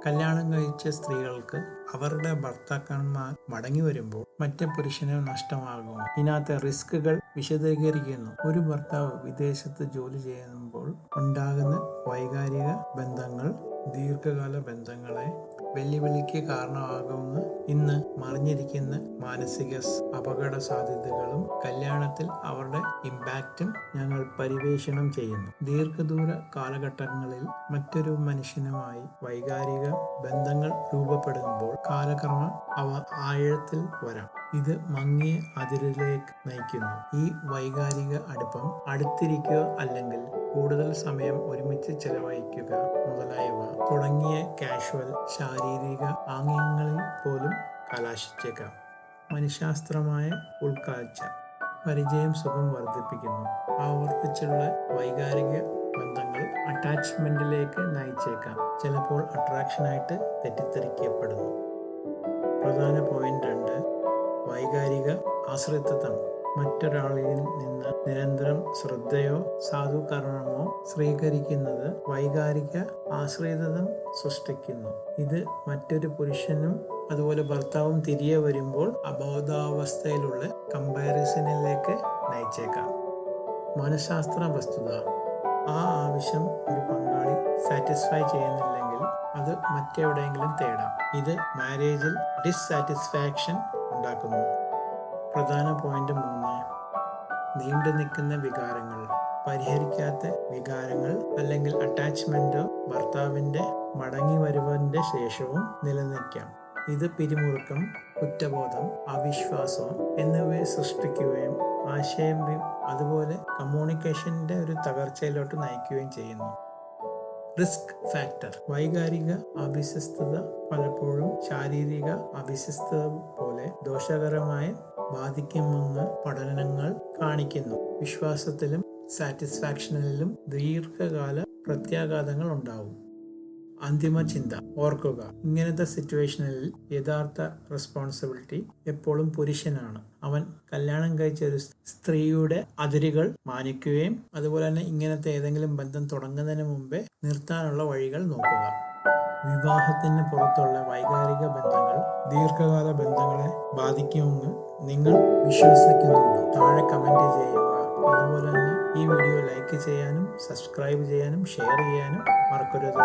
കല്യാണം കഴിച്ച സ്ത്രീകൾക്ക് അവരുടെ ഭർത്താക്കന്മാർ മടങ്ങി വരുമ്പോൾ മറ്റേ പുരുഷന് നഷ്ടമാകും. ഇതിനകത്തെ റിസ്കുകൾ വിശദീകരിക്കുന്നു. ഒരു ഭർത്താവ് വിദേശത്ത് ജോലി ചെയ്യുമ്പോൾ ഉണ്ടാകുന്ന വൈകാരിക ബന്ധങ്ങൾ ദീർഘകാല ബന്ധങ്ങളെ വെല്ലുവിളിക്ക് കാരണമാകുന്ന ഇന്ന് മറിഞ്ഞിരിക്കുന്ന മാനസിക അപകട സാധ്യതകളും കല്യാണത്തിൽ അവരുടെ ഇമ്പാക്റ്റും ഞങ്ങൾ പരിവേഷണം ചെയ്യുന്നു. ദീർഘദൂര കാലഘട്ടങ്ങളിൽ മറ്റൊരു മനുഷ്യനുമായി വൈകാരിക ബന്ധങ്ങൾ രൂപപ്പെടുമ്പോൾ കാലക്രമം അവ ആഴത്തിൽ വരാം. ഇത് മങ്ങിയ അതിരിലേക്ക് നയിക്കുന്നു. ഈ വൈകാരിക അടുപ്പം അടുത്തിരിക്കുക അല്ലെങ്കിൽ കൂടുതൽ സമയം ഒരുമിച്ച് ചെലവഴിക്കുക മുതലായവ തുടങ്ങിയ കാഷ്വൽ ശാരീരിക ആംഗ്യങ്ങളിൽ പോലും കലാശിച്ചേക്കാം. മനഃശാസ്ത്രമായ ഉൾക്കാഴ്ച പരിചയം സുഖം വർദ്ധിപ്പിക്കുന്നു. ആവർത്തിച്ചുള്ള വൈകാരിക ബന്ധങ്ങൾ അറ്റാച്ച്മെന്റിലേക്ക് നയിച്ചേക്കാം. ചിലപ്പോൾ അട്രാക്ഷനായിട്ട് തെറ്റിദ്ധരിക്കപ്പെടുന്നു. പ്രധാന പോയിന്റ് 2. വൈകാരിക ആശ്രിതത്വം മറ്റൊരാളിൽ നിന്ന് നിരന്തരം ശ്രദ്ധയോ സാധൂകരണമോ സ്വീകരിക്കുന്നത് വൈകാരിക ആശ്രിതത്വം സൃഷ്ടിക്കുന്നു. ഇത് മറ്റൊരു പുരുഷനും അതുപോലെ ഭർത്താവും തിരികെ വരുമ്പോൾ അബോധാവസ്ഥയിലുള്ള കമ്പാരിസണിലേക്ക് നയിച്ചേക്കാം. മനഃശാസ്ത്ര വസ്തുത ആ ആവശ്യം ഒരു പങ്കാളി സാറ്റിസ്ഫൈ ചെയ്യുന്നില്ലെങ്കിൽ അത് മറ്റെവിടെയെങ്കിലും തേടാം. ഇത് മാരേജിൽ ഡിസ്സാറ്റിസ്ഫാക്ഷൻ ഉണ്ടാക്കുന്നു. പ്രധാന പോയിന്റ് 3. നീണ്ടു നിൽക്കുന്ന വികാരങ്ങൾ പരിഹരിക്കാത്ത വികാരങ്ങൾ അല്ലെങ്കിൽ അറ്റാച്ച്മെന്റോ ഭർത്താവിന്റെ മടങ്ങി വരുവതിന്റെ ശേഷവും നിലനിൽക്കാം. ഇത് പിരിമുറുക്കം, കുറ്റബോധം, അവിശ്വാസം എന്നിവയെ സൃഷ്ടിക്കുകയും ആശയം അതുപോലെ കമ്മ്യൂണിക്കേഷന്റെ ഒരു തകർച്ചയിലോട്ട് നയിക്കുകയും ചെയ്യുന്നു. റിസ്ക് ഫാക്ടർ വൈകാരിക അവിശ്വസ്തത പലപ്പോഴും ശാരീരിക അവിശ്വസ്തത പോലെ ദോഷകരമായി ബാധിക്കുമെന്ന് പഠനങ്ങൾ കാണിക്കുന്നു. വിശ്വാസത്തിലും സാറ്റിസ്ഫാക്ഷനിലും ദീർഘകാല പ്രത്യാഘാതങ്ങൾ ഉണ്ടാവും. അന്തിമ ചിന്ത ഓർക്കുക, ഇങ്ങനത്തെ സിറ്റുവേഷനിൽ യഥാർത്ഥ റെസ്പോൺസിബിലിറ്റി എപ്പോഴും പുരുഷനാണ്. അവൻ കല്യാണം കഴിച്ച ഒരു സ്ത്രീയുടെ അതിരുകൾ മാനിക്കുകയും അതുപോലെ തന്നെ ഇങ്ങനത്തെ ഏതെങ്കിലും ബന്ധം തുടങ്ങുന്നതിന് മുമ്പേ നിർത്താനുള്ള വഴികൾ നോക്കുക. വിവാഹത്തിന് പുറത്തുള്ള വൈകാരിക ബന്ധങ്ങൾ ദീർഘകാല ബന്ധങ്ങളെ ബാധിക്കുമെന്ന് നിങ്ങൾ വിശ്വസിക്കുന്നുണ്ടോ? താഴെ കമന്റ് ചെയ്യുക. അതുപോലെ തന്നെ ഈ വീഡിയോ ലൈക്ക് ചെയ്യാനും സബ്സ്ക്രൈബ് ചെയ്യാനും ഷെയർ ചെയ്യാനും മറക്കരുത്.